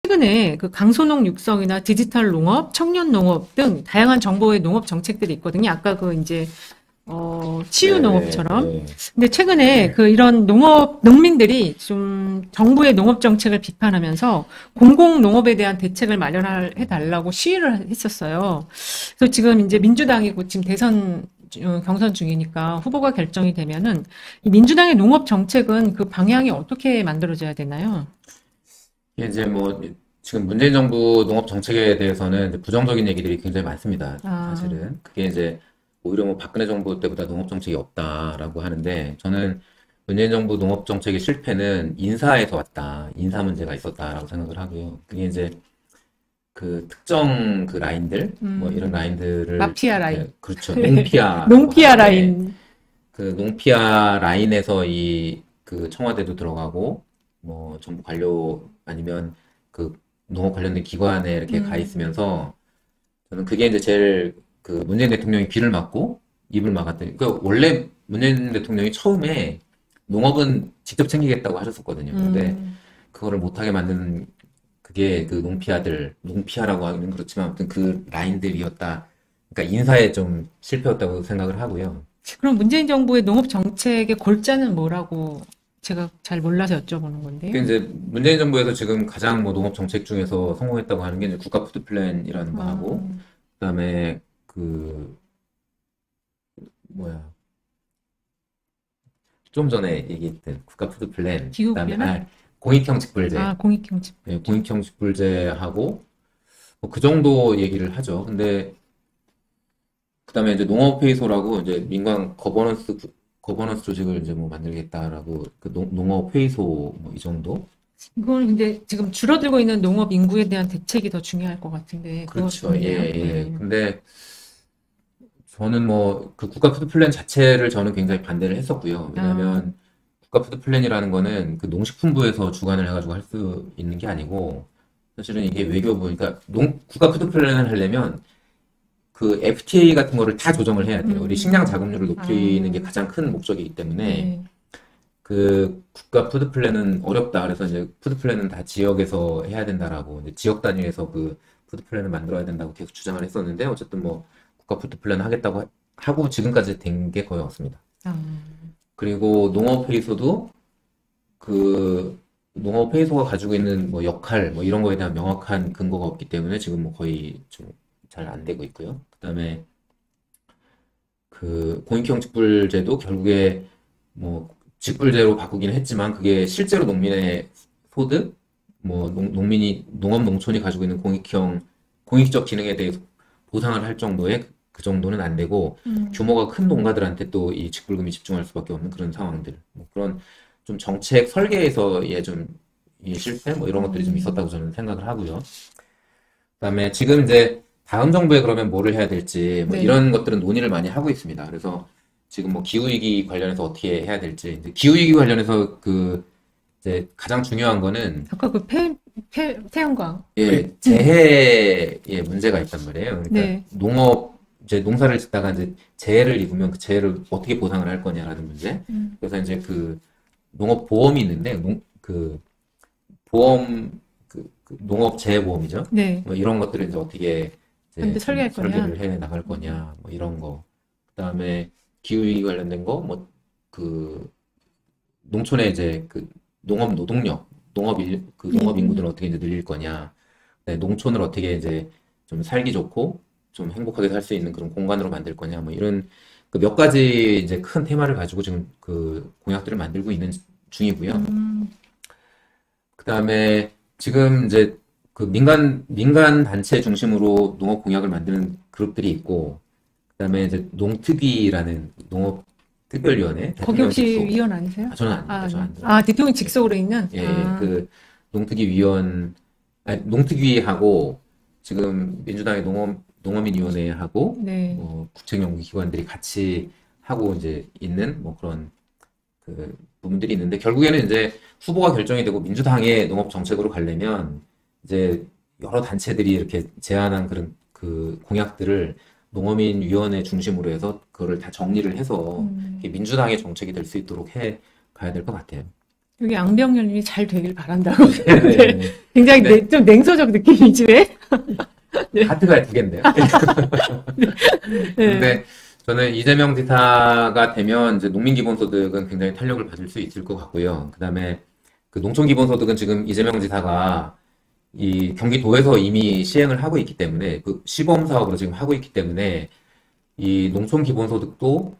최근에 그 강소농 육성이나 디지털 농업, 청년 농업 등 다양한 정부의 농업 정책들이 있거든요. 아까 그 이제 치유 네, 농업처럼. 네. 근데 최근에 그 이런 농민들이 좀 정부의 농업 정책을 비판하면서 공공 농업에 대한 대책을 마련해 달라고 시위를 했었어요. 그래서 지금 이제 민주당이 곧 지금 대선 경선 중이니까 후보가 결정이 되면은 이 민주당의 농업 정책은 그 방향이 어떻게 만들어져야 되나요? 이게 이제 뭐 지금 문재인 정부 농업 정책에 대해서는 이제 부정적인 얘기들이 굉장히 많습니다. 아, 사실은 그게 이제 오히려 뭐 박근혜 정부 때보다 농업 정책이 없다라고 하는데 저는 문재인 정부 농업 정책의 실패는 인사에서 왔다. 인사 문제가 있었다라고 생각을 하고요. 그게 이제 그 특정 그 라인들 뭐 이런 라인들을 마피아 라인. 이제 그렇죠. 농피아라고 농피아 하는데 라인. 그 농피아 라인에서 이 그 청와대도 들어가고 뭐 정부 관료 아니면 그 농업 관련된 기관에 이렇게 가 있으면서 저는 그게 이제 제일 그 문재인 대통령이 귀를 막고 입을 막았더니 그 원래 문재인 대통령이 처음에 농업은 직접 챙기겠다고 하셨었거든요. 근데 음, 그거를 못하게 만드는 그게 그 농피아라고 하기는 그렇지만 아무튼 그 라인들이었다. 그러니까 인사에 좀 실패였다고 생각을 하고요. 그럼 문재인 정부의 농업 정책의 골자는 뭐라고 제가 잘 몰라서 여쭤보는 건데요. 그 이제 문재인 정부에서 지금 가장 뭐 농업 정책 중에서 성공했다고 하는 게 이제 국가 푸드 플랜이라는 거 아, 하고 그다음에 그 뭐야 좀 전에 얘기했던 국가 푸드 플랜 그다음에 기후변화? 공익형 직불제 아, 공익경 네, 직불제. 공익형 직불제하고 뭐 그 정도 얘기를 하죠. 근데 그다음에 이제 농업회의소라고 이제 민간 거버넌스 조직을 이제 뭐 만들겠다라고 그 농업회의소 뭐 이 정도. 이건 근데 지금 줄어들고 있는 농업 인구에 대한 대책이 더 중요할 것 같은데 그렇죠. 예, 그것인가요? 예. 근데 저는 뭐 그 국가 푸드 플랜 자체를 저는 굉장히 반대를 했었고요. 아, 왜냐하면 국가 푸드 플랜이라는 거는 그 농식품부에서 주관을 해가지고 할 수 있는 게 아니고 사실은 이게 외교부 그러니까 국가 푸드 플랜을 하려면 그 FTA 같은 거를 다 조정을 해야 돼요. 우리 식량 자급률을 높이는 게 아, 가장 큰 목적이기 때문에 네. 그 국가 푸드 플랜은 어렵다. 그래서 이제 푸드 플랜은 다 지역에서 해야 된다라고 이제 지역 단위에서 그 푸드 플랜을 만들어야 된다고 계속 주장을 했었는데 어쨌든 뭐 국가 푸드 플랜 하겠다고 하고 지금까지 된 게 거의 없습니다. 아, 그리고 농업회의소도 그 농업회의소가 가지고 있는 뭐 역할 뭐 이런 거에 대한 명확한 근거가 없기 때문에 지금 뭐 거의 좀 잘 안 되고 있고요. 그다음에 그 공익형 직불제도 결국에 뭐 직불제로 바꾸긴 했지만 그게 실제로 농민의 소득, 뭐 농민이 농업 농촌이 가지고 있는 공익적 기능에 대해서 보상을 할 정도의 그 정도는 안 되고 규모가 큰 농가들한테 또 이 직불금이 집중할 수밖에 없는 그런 상황들, 뭐 그런 좀 정책 설계에서의 좀 이 실패 뭐 이런 것들이 좀 있었다고 저는 생각을 하고요. 그다음에 지금 이제 다음 정부에 그러면 뭐를 해야 될지 뭐 네. 이런 것들은 논의를 많이 하고 있습니다. 그래서 지금 뭐 기후위기 관련해서 어떻게 해야 될지 이제 기후위기 관련해서 그 이제 가장 중요한 거는 아까 그 태양광. 예, 재해의 문제가 있단 말이에요. 그러니까 네. 이제 농사를 짓다가 이제 재해를 입으면 그 재해를 어떻게 보상을 할 거냐라는 문제. 그래서 이제 그 농업 보험이 있는데 그 보험 그 농업 재해 보험이죠. 네. 뭐 이런 것들을 이제 어떻게 근데 이제 좀 설계할 거냐? 설계를 해 나갈 거냐 뭐 이런 거. 그다음에 기후위기 관련된 거 뭐 그 농촌에 이제 그 농업 노동력 그 농업 인구들을 어떻게 이제 늘릴 거냐. 네, 농촌을 어떻게 이제 좀 살기 좋고 좀 행복하게 살 수 있는 그런 공간으로 만들 거냐 뭐 이런 그 몇 가지 이제 큰 테마를 가지고 지금 그 공약들을 만들고 있는 중이고요. 그다음에 지금 이제 그 민간 단체 중심으로 농업 공약을 만드는 그룹들이 있고 그다음에 이제 농특위라는 농업특별위원회 거기 대통령 혹시 직속. 위원 아니세요? 저는 아, 아닙니다. 저는 아니요. 안 들어요. 아, 대통령 직속으로 있는? 예, 예. 아, 그 농특위 위원 아니, 농특위하고 지금 민주당의 농어민위원회하고 네. 뭐 국책연구기관들이 같이 하고 이제 있는 뭐 그런 그 부분들이 있는데 결국에는 이제 후보가 결정이 되고 민주당의 농업 정책으로 가려면 이제 여러 단체들이 이렇게 제안한 그런 그 공약들을 농어민 위원회 중심으로 해서 그거를 다 정리를 해서 이게 민주당의 정책이 될 수 있도록 해 가야 될 것 같아요. 여기 앙병렬님이 잘 되길 바란다고. 네. 굉장히 네. 좀 냉소적 느낌이지 왜? 하트가 두 개인데요. 네. 근데 저는 이재명 지사가 되면 이제 농민기본소득은 굉장히 탄력을 받을 수 있을 것 같고요. 그다음에 그 농촌기본소득은 지금 이재명 지사가 이 경기도에서 이미 시행을 하고 있기 때문에 그 시범 사업으로 지금 하고 있기 때문에 이 농촌기본소득도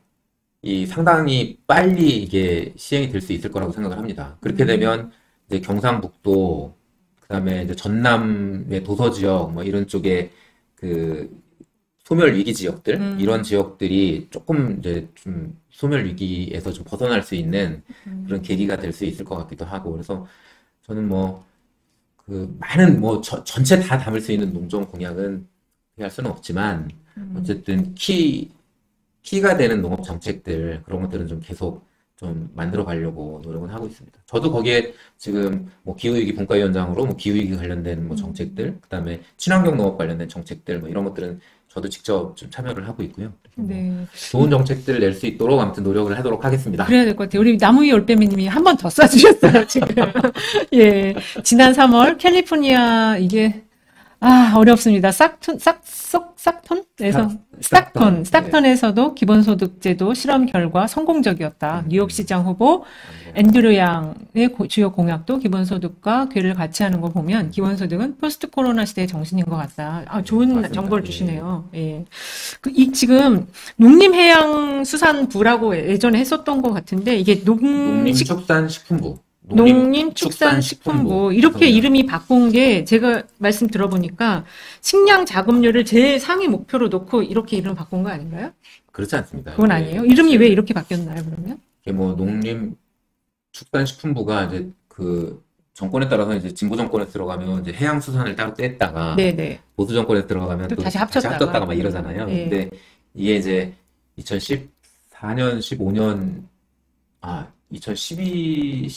이 상당히 빨리 이게 시행이 될 수 있을 거라고 생각을 합니다. 그렇게 되면 이제 경상북도 그다음에 이제 전남의 도서 지역 뭐 이런 쪽에 그 소멸 위기 지역들 이런 지역들이 조금 이제 좀 소멸 위기에서 좀 벗어날 수 있는 그런 계기가 될 수 있을 것 같기도 하고 그래서 저는 뭐 그 많은 뭐 전체 다 담을 수 있는 농정 공약은 할 수는 없지만 어쨌든 키가 되는 농업 정책들 그런 것들은 좀 계속 좀 만들어 가려고 노력은 하고 있습니다. 저도 거기에 지금 뭐 기후위기 분과위원장으로 뭐 기후위기 관련된 뭐 정책들, 그다음에 친환경 농업 관련된 정책들 뭐 이런 것들은 저도 직접 좀 참여를 하고 있고요. 네. 좋은 정책들을 낼 수 있도록 아무튼 노력을 하도록 하겠습니다. 그래야 될 것 같아요. 우리 나무위 올빼미님이 한 번 더 쏴주셨어요, 지금. 예. 지난 3월 캘리포니아 이게 어렵습니다. 스탁턴에서도 기본소득제도 실험 결과 성공적이었다. 뉴욕시장 후보 앤드류 양의 주요 공약도 기본소득과 궤를 같이 하는 거 보면 기본소득은 포스트 코로나 시대의 정신인 것 같다. 좋은 맞습니다. 정보를 주시네요. 예. 지금 농림해양수산부라고 예전에 했었던 것 같은데 이게 농림축산식품부. 농림축산식품부 이렇게 이름이 바꾼 게 제가 말씀 들어보니까 식량 자급률을 제일 상위 목표로 놓고 이렇게 이름 바꾼 거 아닌가요? 그렇지 않습니다. 그건 아니에요. 이름이 왜 이렇게 바뀌었나요, 그러면? 이게 뭐 농림축산식품부가 이제 그 정권에 따라서 이제 진보 정권에 들어가면 이제 해양수산을 따로 뗐다가 네네. 보수 정권에 들어가면 또 다시 합쳤다가 막 이러잖아요. 네. 근데 이게 이제 2014년, 15년 2012,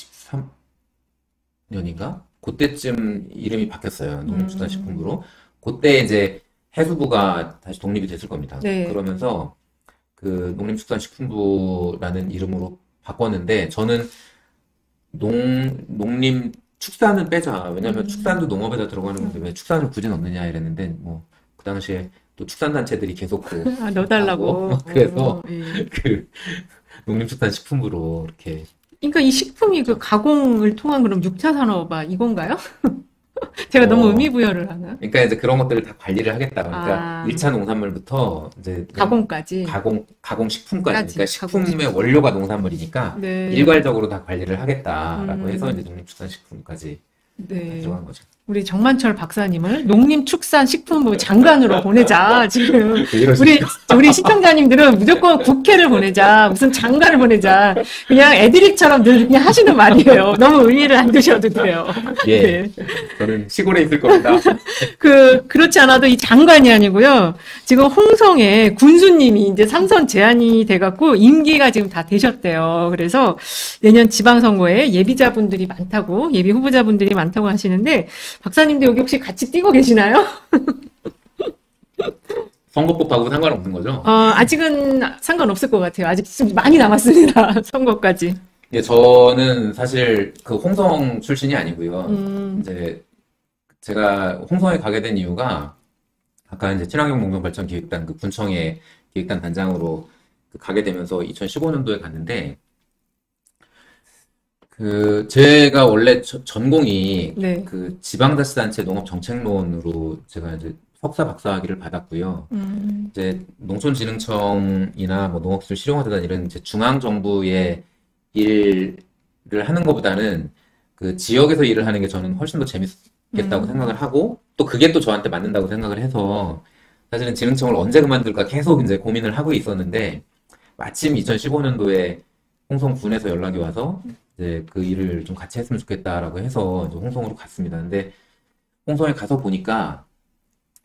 13년인가? 그때쯤 이름이 바뀌었어요. 농림축산식품부로. 그때 이제 해수부가 다시 독립이 됐을 겁니다. 네. 그러면서 그 농림축산식품부라는 이름으로 바꿨는데 저는 농림축산은 빼자. 왜냐면 축산도 농업에다 들어가는 건데 왜 축산을 굳이 넣느냐 이랬는데 뭐 그 당시에 또 축산단체들이 계속 또 넣어달라고. 그래서 예. 그 농림축산식품부로 이렇게 그러니까 이 식품이 그 가공을 통한 그럼 6차 산업화 이건가요? 제가 너무 의미부여를 하나? 그러니까 이제 그런 것들을 다 관리를 하겠다. 그러니까 1차 농산물부터 이제 가공까지. 가공식품까지. 그러니까 식품의 원료가 농산물이니까 네. 일괄적으로 다 관리를 하겠다라고 해서 이제 농림축산식품까지 네. 들어간 거죠. 우리 정만철 박사님을 농림축산식품부 장관으로 보내자. 지금 우리 시청자님들은 무조건 국회를 보내자, 무슨 장관을 보내자. 그냥 애드립처럼 늘 그냥 하시는 말이에요. 너무 의미를 안 두셔도 돼요. 예, 네. 저는 시골에 있을 겁니다. 그렇지 않아도 이 장관이 아니고요. 지금 홍성에 군수님이 이제 삼선 제안이 돼갖고 임기가 지금 다 되셨대요. 그래서 내년 지방선거에 예비자분들이 많다고, 예비 후보자분들이 많다고 하시는데. 박사님도 여기 혹시 같이 뛰고 계시나요? 선거법하고 상관없는 거죠? 아직은 상관없을 것 같아요. 아직 좀 많이 남았습니다. 선거까지. 예, 저는 사실 그 홍성 출신이 아니고요. 이제 제가 홍성에 가게 된 이유가 아까 이제 친환경 농경 발전 기획단 그 군청의 기획단 단장으로 가게 되면서 2015년도에 갔는데 제가 원래 전공이 네. 그 지방자치단체 농업정책론으로 제가 이제 석사 박사학위를 받았고요. 이제 농촌진흥청이나 뭐 농업기술 실용화재단 이런 이제 중앙정부의 일을 하는 것보다는 그 지역에서 일을 하는 게 저는 훨씬 더 재밌겠다고 생각을 하고 또 그게 또 저한테 맞는다고 생각을 해서 사실은 진흥청을 언제 그만둘까 계속 이제 고민을 하고 있었는데 마침 2015년도에 홍성군에서 연락이 와서 이제 그 일을 좀 같이 했으면 좋겠다라고 해서 이제 홍성으로 갔습니다. 근데 홍성에 가서 보니까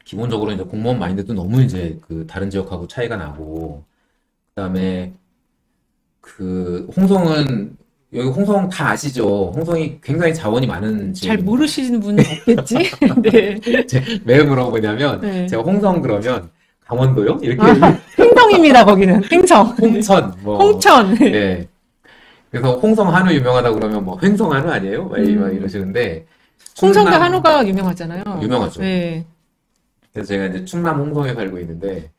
기본적으로 이제 공무원 마인드도 너무 이제 그 다른 지역하고 차이가 나고 그다음에 그 홍성은 여기 홍성 다 아시죠? 홍성이 굉장히 자원이 많은 잘 모르시는 분은 없겠지? 네. 왜 물어보냐면 네. 제가 홍성 그러면 강원도요? 이렇게 행성입니다. 거기는 행성. 홍천 뭐 홍천. 네. 그래서 홍성 한우 유명하다고 그러면 뭐 횡성 한우 아니에요? 막 이러시는데 홍성도 충남 한우가 유명하잖아요. 유명하죠. 네, 그래서 제가 이제 충남 홍성에 살고 있는데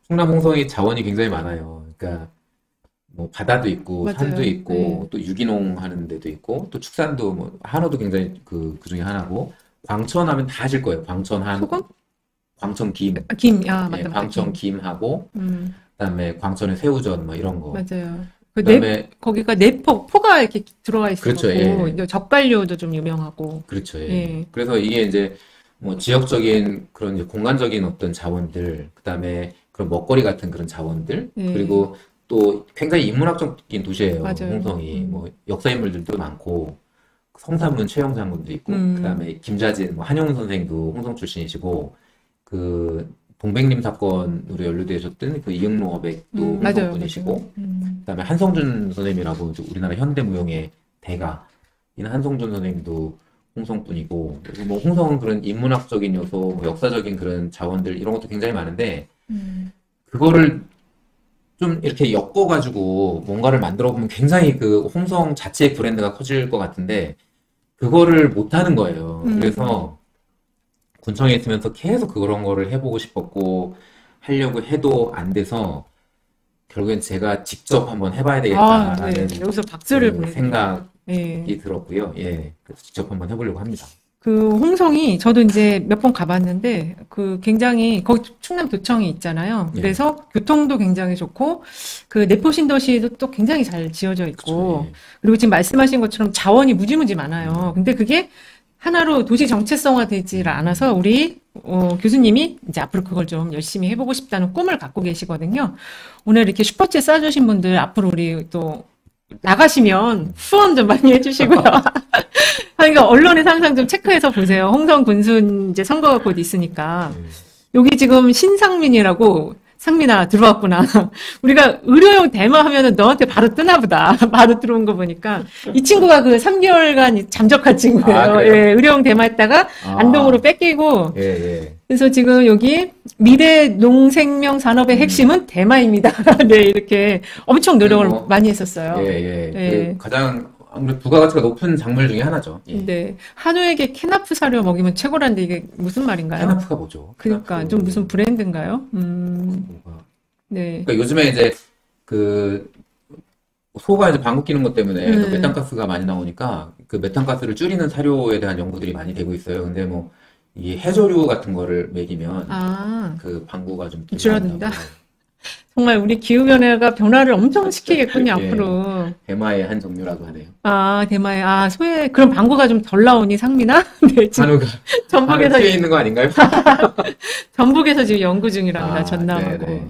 충남 홍성이 자원이 굉장히 많아요. 그러니까 뭐 바다도 있고 산도 맞아요. 네. 있고 또 유기농 하는 데도 있고 또 축산도 뭐 한우도 굉장히 그 중에 하나고 광천 하면 다 아실 거예요. 광천 한우, 소금? 광천 김, 김, 예, 맞다, 광천 김. 김하고 음, 그다음에 광천의 새우젓 뭐 이런 거. 맞아요. 그 그다음에 거기가 포가 이렇게 들어가 그렇죠. 있어갖고, 예. 이제 젓갈류도 좀 유명하고, 그렇죠. 예. 예, 그래서 이게 이제 뭐 지역적인 그런 이제 공간적인 어떤 자원들, 그다음에 그런 먹거리 같은 그런 자원들, 예, 그리고 또 굉장히 인문학적인 도시예요. 맞아요. 홍성이 뭐 역사 인물들도 많고 성산문 최영 장군도 있고, 음, 그다음에 김자진, 뭐 한용운 선생도 홍성 출신이시고, 그 동백림 사건으로 연루되셨던 그 이응로 어백도 홍성 맞아요, 맞아요. 분이시고, 그다음에 한성준 선생님이라고 이제 우리나라 현대무용의 대가, 이는 한성준 선생님도 홍성 분이고, 그래서 뭐 홍성은 그런 인문학적인 요소, 뭐 역사적인 그런 자원들 이런 것도 굉장히 많은데, 음, 그거를 좀 이렇게 엮어가지고 뭔가를 만들어 보면 굉장히 그 홍성 자체의 브랜드가 커질 것 같은데, 그거를 못 하는 거예요. 음. 그래서 군청에 있으면서 계속 그런 거를 해보고 싶었고, 하려고 해도 안 돼서, 결국엔 제가 직접 한번 해봐야 아, 네. 되겠다라는 여기서 박수를 그 보내드립니다. 예. 생각이 들었고요. 예. 그래서 직접 한번 해보려고 합니다. 그 홍성이 저도 이제 몇 번 가봤는데 그 굉장히 거기 충남도청이 있잖아요. 예. 그래서 교통도 굉장히 좋고 그 내포신도시도 또 굉장히 잘 지어져 그렇죠. 있고 예. 그리고 지금 말씀하신 것처럼 자원이 무지무지 많아요. 음. 근데 그게 하나로 도시 정체성화되지 않아서 우리 교수님이 이제 앞으로 그걸 좀 열심히 해보고 싶다는 꿈을 갖고 계시거든요. 오늘 이렇게 슈퍼챗 써주신 분들 앞으로 우리 또 나가시면 후원 좀 많이 해주시고요. 그러니까 언론에서 항상 좀 체크해서 보세요. 홍성 군순 이제 선거가 곧 있으니까. 예. 여기 지금 신상민이라고 상민아 들어왔구나. 우리가 의료용 대마 하면은 너한테 바로 뜨나 보다. 바로 들어온 거 보니까 이 친구가 그 3개월간 잠적한 아, 친구예요. 그래요? 예, 의료용 대마 했다가 안동으로 아, 뺏기고 예, 예. 그래서 지금 여기 미래 농생명 산업의 핵심은 대마입니다. 네, 이렇게 엄청 그 노력을 뭐, 많이 예, 했었어요. 예. 예. 그 가장 아무래도 부가가치가 높은 작물 중에 하나죠. 예. 네. 한우에게 케나프 사료 먹이면 최고라는데 이게 무슨 말인가요? 케나프가 뭐죠? 그러니까 좀 무슨 케나프, 브랜드인가요? 뭐가. 네. 그러니까 요즘에 이제 그 소가 이제 방구 끼는 것 때문에 그 네. 메탄가스가 많이 나오니까 그 메탄가스를 줄이는 사료에 대한 연구들이 많이 되고 있어요. 근데 뭐 이 해조류 같은 거를 먹이면 아, 그 방구가 좀 되게 줄어든다. 나온다고. 정말 우리 기후변화가 변화를 엄청 시키겠군요, 예, 앞으로. 대마의 한 종류라고 하네요. 아, 대마에, 소에, 그럼 방구가 좀 덜 나오니, 상미나? 네, 지금 한우가 한우 전북에서, 피해 있는 거 아닌가요? 전북에서 지금 연구 중이랍니다, 아, 전남하고. 네네.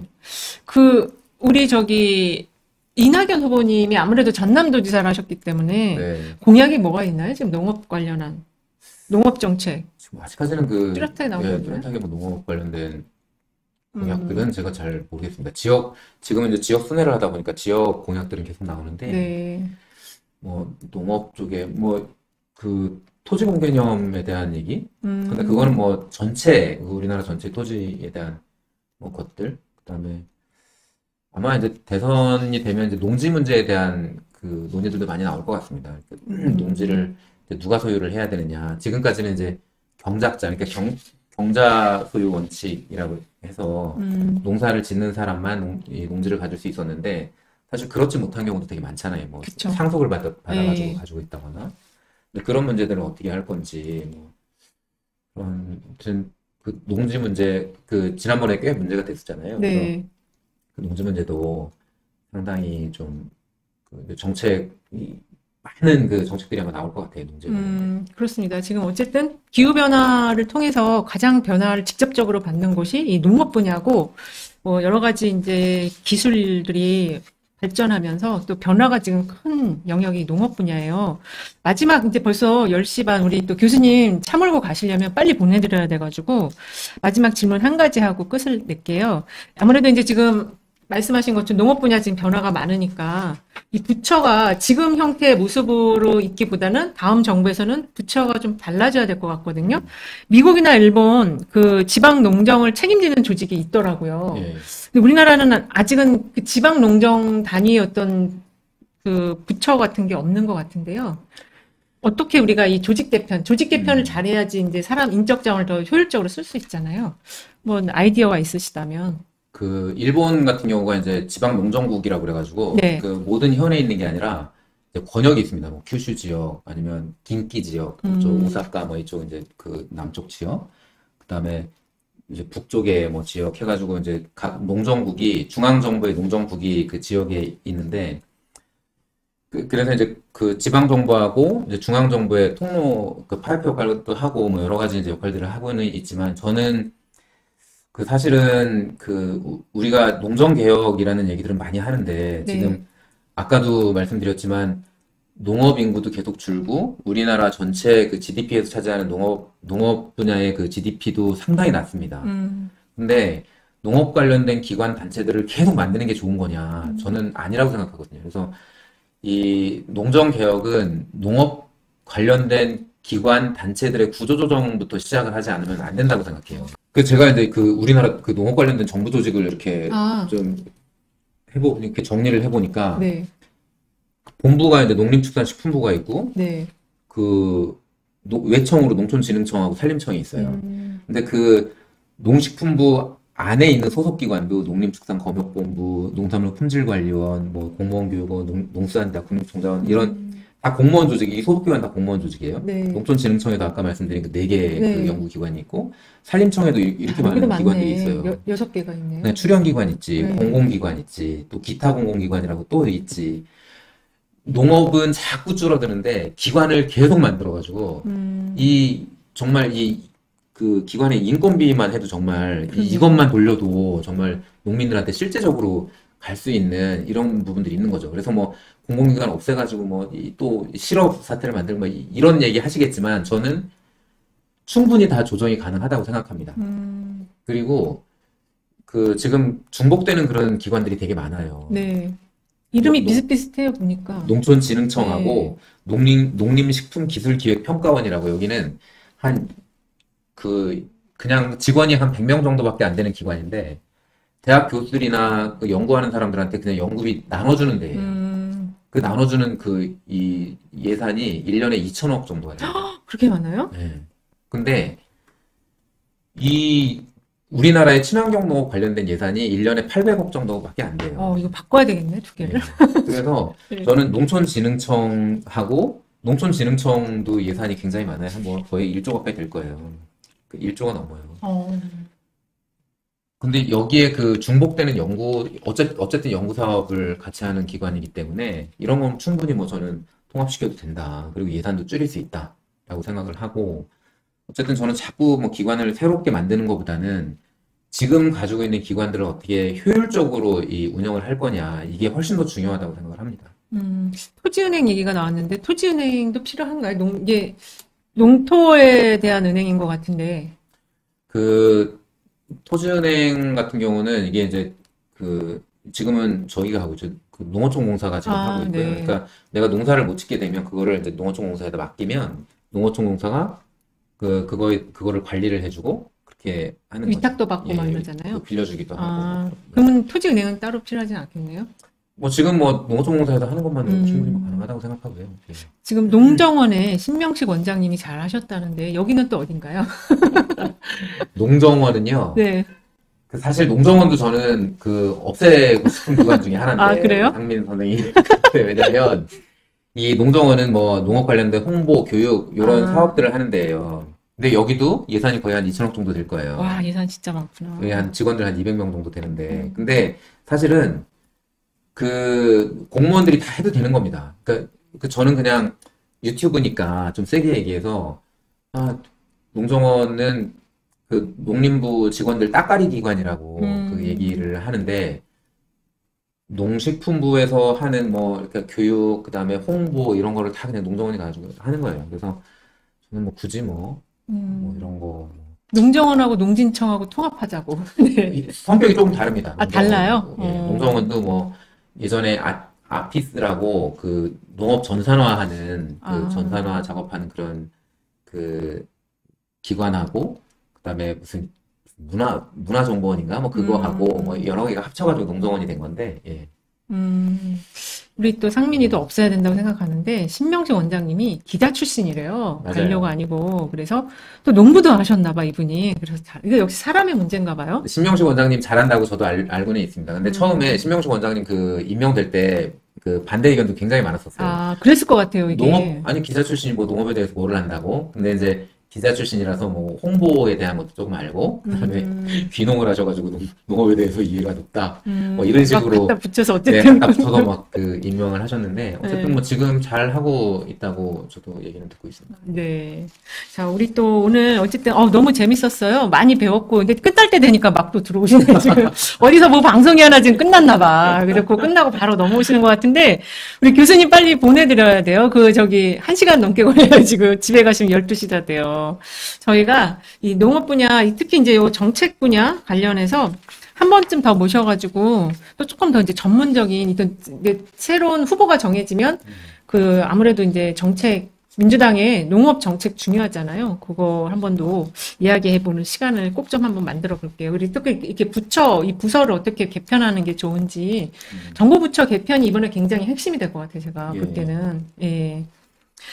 우리 이낙연 후보님이 아무래도 전남도지사를 하셨기 때문에 네. 공약이 뭐가 있나요? 지금 농업 관련한. 농업 정책. 지금 아직까지는 뚜렷하게 나오고 예, 있나요? 뚜렷하게 뭐 농업 관련된 음, 공약들은 제가 잘 모르겠습니다. 지금은 이제 지역 순회를 하다 보니까 지역 공약들은 계속 나오는데, 네. 뭐, 농업 쪽에, 뭐, 그, 토지공 개념에 대한 얘기? 근데 그거는 음, 뭐, 전체, 우리나라 전체 토지에 대한 뭐 것들? 그다음에 아마 이제 대선이 되면 이제 농지 문제에 대한 그 논의들도 많이 나올 것 같습니다. 그 음, 농지를 이제 누가 소유를 해야 되느냐. 지금까지는 이제 경작자, 그러니까 경자 소유 원칙이라고 해서 음, 농사를 짓는 사람만 이 농지를 가질 수 있었는데 사실 그렇지 못한 경우도 되게 많잖아요. 뭐 그쵸. 상속을 받아가지고 네. 가지고 있다거나. 근데 그런 문제들은 어떻게 할 건지 뭐 그런 아무튼 그 농지 문제 그 지난번에 꽤 문제가 됐었잖아요. 그래서 네. 그 농지 문제도 상당히 좀그 정책이 많은 그 정책들이 아마 나올 것 같아요. 농지에 관련된. 그렇습니다. 지금 어쨌든 기후변화를 통해서 가장 변화를 직접적으로 받는 곳이 이 농업 분야고, 뭐 여러 가지 이제 기술들이 발전하면서 또 변화가 지금 큰 영역이 농업 분야예요. 마지막 이제 벌써 10시 반 우리 또 교수님 차 몰고 가시려면 빨리 보내드려야 돼가지고 마지막 질문 한 가지 하고 끝을 낼게요. 아무래도 이제 지금 말씀하신 것처럼 농업 분야 지금 변화가 많으니까 이 부처가 지금 형태의 모습으로 있기보다는 다음 정부에서는 부처가 좀 달라져야 될 것 같거든요. 미국이나 일본 그 지방 농정을 책임지는 조직이 있더라고요. 예, 근데 우리나라는 아직은 그 지방 농정 단위의 어떤 그 부처 같은 게 없는 것 같은데요. 어떻게 우리가 이 조직 개편을 음. 잘해야지 이제 사람 인적 자원을 더 효율적으로 쓸 수 있잖아요. 뭐 아이디어가 있으시다면. 그 일본 같은 경우가 이제 지방 농정국이라고 그래가지고 네. 그 모든 현에 있는 게 아니라 이제 권역이 있습니다. 뭐 큐슈 지역 아니면 긴키 지역 그쪽 음, 오사카 뭐 이쪽 이제 그 남쪽 지역 그다음에 이제 북쪽에 뭐 지역 해가지고 이제 각 농정국이 중앙 정부의 농정국이 그 지역에 있는데 그래서 이제 그 지방 정부하고 이제 중앙 정부의 통로 그 파이프 역할도 하고 뭐 여러 가지 이제 역할들을 하고는 있지만 저는 그 사실은 그 우리가 농정 개혁이라는 얘기들은 많이 하는데 네. 지금 아까도 말씀드렸지만 농업 인구도 계속 줄고 우리나라 전체 그 GDP에서 차지하는 농업 분야의 그 GDP도 상당히 낮습니다. 음, 근데 농업 관련된 기관 단체들을 계속 만드는 게 좋은 거냐? 음, 저는 아니라고 생각하거든요. 그래서 이 농정 개혁은 농업 관련된 기관 단체들의 구조 조정부터 시작을 하지 않으면 안 된다고 생각해요. 그 제가 이제 그 우리나라 그 농업 관련된 정부 조직을 이렇게 아, 좀 이렇게 정리를 해보니까 네. 본부가 이제 농림축산식품부가 있고 네. 그 외청으로 농촌진흥청하고 산림청이 있어요. 음, 근데 그 농식품부 안에 있는 소속기관도 농림축산검역본부, 농산물품질관리원, 뭐 공무원교육원, 농수산대학, 국립총자원 이런 음, 다 공무원 조직이 이 소속기관 다 공무원 조직이에요. 네. 농촌진흥청에도 아까 말씀드린 그 네 개 그 네. 연구기관이 있고 산림청에도 아, 이렇게 여기도 많은 기관들이 많네. 있어요. 6개가 있네요. 네, 출연기관 있지, 네. 공공기관 있지, 또 기타 공공기관이라고 또 있지. 농업은 자꾸 줄어드는데 기관을 계속 만들어가지고 음, 이 정말 이 그 기관의 인건비만 해도 정말 그러네요. 이것만 돌려도 정말 농민들한테 실제적으로 갈 수 있는 이런 부분들이 있는 거죠. 그래서 뭐 공공기관 없애가지고 뭐 또 실업 사태를 만들고 뭐 이런 얘기 하시겠지만 저는 충분히 다 조정이 가능하다고 생각합니다. 음, 그리고 그 지금 중복되는 그런 기관들이 되게 많아요. 네. 뭐, 이름이 비슷비슷해요, 보니까. 네. 농촌진흥청하고 농림식품기술기획평가원이라고 여기는 한 그냥 직원이 한 100명 정도밖에 안 되는 기관인데 대학 교수들이나 그 연구하는 사람들한테 그냥 연구비 나눠주는 데예요. 음, 그 나눠주는 그 이 예산이 1년에 2천억 정도가 됩니다. 그렇게 많아요? 네. 근데 이 우리나라의 친환경 농업 관련된 예산이 1년에 800억 정도밖에 안 돼요. 이거 바꿔야 되겠네, 두 개를. 네. 그래서 네. 저는 농촌진흥청하고 농촌진흥청도 예산이 굉장히 많아요. 한 뭐 거의 1조 가까이 될 거예요. 그 1조가 넘어요. 어, 근데 여기에 그 중복되는 어쨌든 연구 사업을 같이 하는 기관이기 때문에 이런 건 충분히 뭐 저는 통합시켜도 된다. 그리고 예산도 줄일 수 있다라고 생각을 하고 어쨌든 저는 자꾸 뭐 기관을 새롭게 만드는 것보다는 지금 가지고 있는 기관들을 어떻게 효율적으로 이 운영을 할 거냐 이게 훨씬 더 중요하다고 생각을 합니다. 토지은행 얘기가 나왔는데, 토지은행도 필요한가요? 이게 농토에 대한 은행인 것 같은데, 그 토지은행 같은 경우는 이게 이제 그 지금은 저희가 하고 있죠. 그 농어촌공사가 지금 하고 아, 있고요. 네. 그러니까 내가 농사를 못 짓게 되면 그거를 이제 농어촌공사에다 맡기면 농어촌공사가 그거를 관리를 해주고 그렇게 하는 거죠. 위탁도 받고 막 예, 이러잖아요. 빌려주기도 하고 뭐 아, 그런. 그러면 토지은행은 따로 필요하진 않겠네요? 뭐 지금 뭐 농어촌공사에서 하는 것만으로도 충분히 뭐 음, 가능하다고 생각하고요. 예. 지금 농정원에 신명식 원장님이 잘 하셨다는데, 여기는 또 어딘가요? 농정원은요. 네. 그 사실 농정원도 저는 그 없애고 싶은 기관 중에 아, 하나인데 우리 그래요? 상민 선생님 왜냐면 이 농정원은 뭐 농업 관련된 홍보, 교육 이런 아, 사업들을 하는 데예요. 근데 여기도 예산이 거의 한 2천억 정도 될 거예요. 와, 예산 진짜 여기 많구나. 한 직원들 한 200명 정도 되는데 음, 근데 사실은 그 공무원들이 다 해도 되는 겁니다. 그러니까 그 저는 그냥 유튜브니까 좀 세게 얘기해서 아, 농정원은 그 농림부 직원들 따까리 기관이라고 그 음, 얘기를 하는데 농식품부에서 하는 뭐 이렇게 교육 그다음에 홍보 이런 거를 다 그냥 농정원이 가지고 하는 거예요. 그래서 저는 뭐 굳이 뭐 음. 이런 거 농정원하고 농진청하고 통합하자고. 네. 성격이 조금 다릅니다. 아, 달라요? 농정원도 예, 농정원도 뭐 예전에 아피스라고 그 농업 전산화하는 그 아, 전산화 작업하는 그런 그 기관하고 그다음에 무슨 문화정보원인가 뭐 그거 하고 뭐 음, 여러 개가 합쳐가지고 농정원이 된 건데 예. 음. 우리 또 상민이도 없어야 된다고 생각하는데 신명식 원장님이 기자 출신이래요. 맞아요. 관료가 아니고. 그래서 또 농부도 하셨나 봐, 이분이. 그래서 이거 역시 사람의 문제인가 봐요. 신명식 원장님 잘한다고 저도 알고는 있습니다. 근데 처음에 신명식 원장님 그 임명될 때 그 반대 의견도 굉장히 많았었어요. 아, 그랬을 것 같아요, 이게. 아니 기자 출신이 뭐 농업에 대해서 뭐를 안다고? 근데 이제 기자 출신이라서 뭐 홍보에 대한 것도 조금 알고 그다음에 귀농을 하셔가지고 농업에 대해서 이해가 높다. 뭐 이런 막 식으로 갖다 붙여서 네, 어쨌든. 갖다 붙여서 막 그 임명을 하셨는데 어쨌든 네. 뭐 지금 잘 하고 있다고 저도 얘기는 듣고 있습니다. 네. 자, 우리 또 오늘 어쨌든 너무 재밌었어요. 많이 배웠고 근데 끝날 때 되니까 막 또 들어오시네 지금. 어디서 뭐 방송이 하나 지금 끝났나 봐. 그래고 끝나고 바로 넘어오시는 것 같은데 우리 교수님 빨리 보내드려야 돼요. 그 저기 1시간 넘게 걸려요. 지금 집에 가시면 12시 다 돼요. 저희가 이 농업 분야, 특히 이제 요 정책 분야 관련해서 한 번쯤 더 모셔가지고 또 조금 더 이제 전문적인 이제 새로운 후보가 정해지면 그 아무래도 이제 정책 민주당의 농업 정책 중요하잖아요. 그거 한 번 더 이야기해보는 시간을 꼭 좀 한번 만들어 볼게요. 그리고 또 이렇게 이 부서를 어떻게 개편하는 게 좋은지 정부 부처 개편이 이번에 굉장히 핵심이 될 것 같아요. 제가 예. 볼 때는. 예.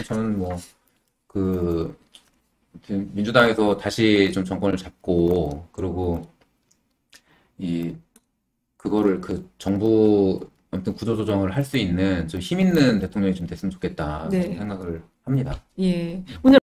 저는 민주당에서 다시 좀 정권을 잡고 그리고 그거를 그 정부 아무튼 구조조정을 할 수 있는 좀 힘 있는 대통령이 좀 됐으면 좋겠다 네. 생각을 합니다. 예. 오늘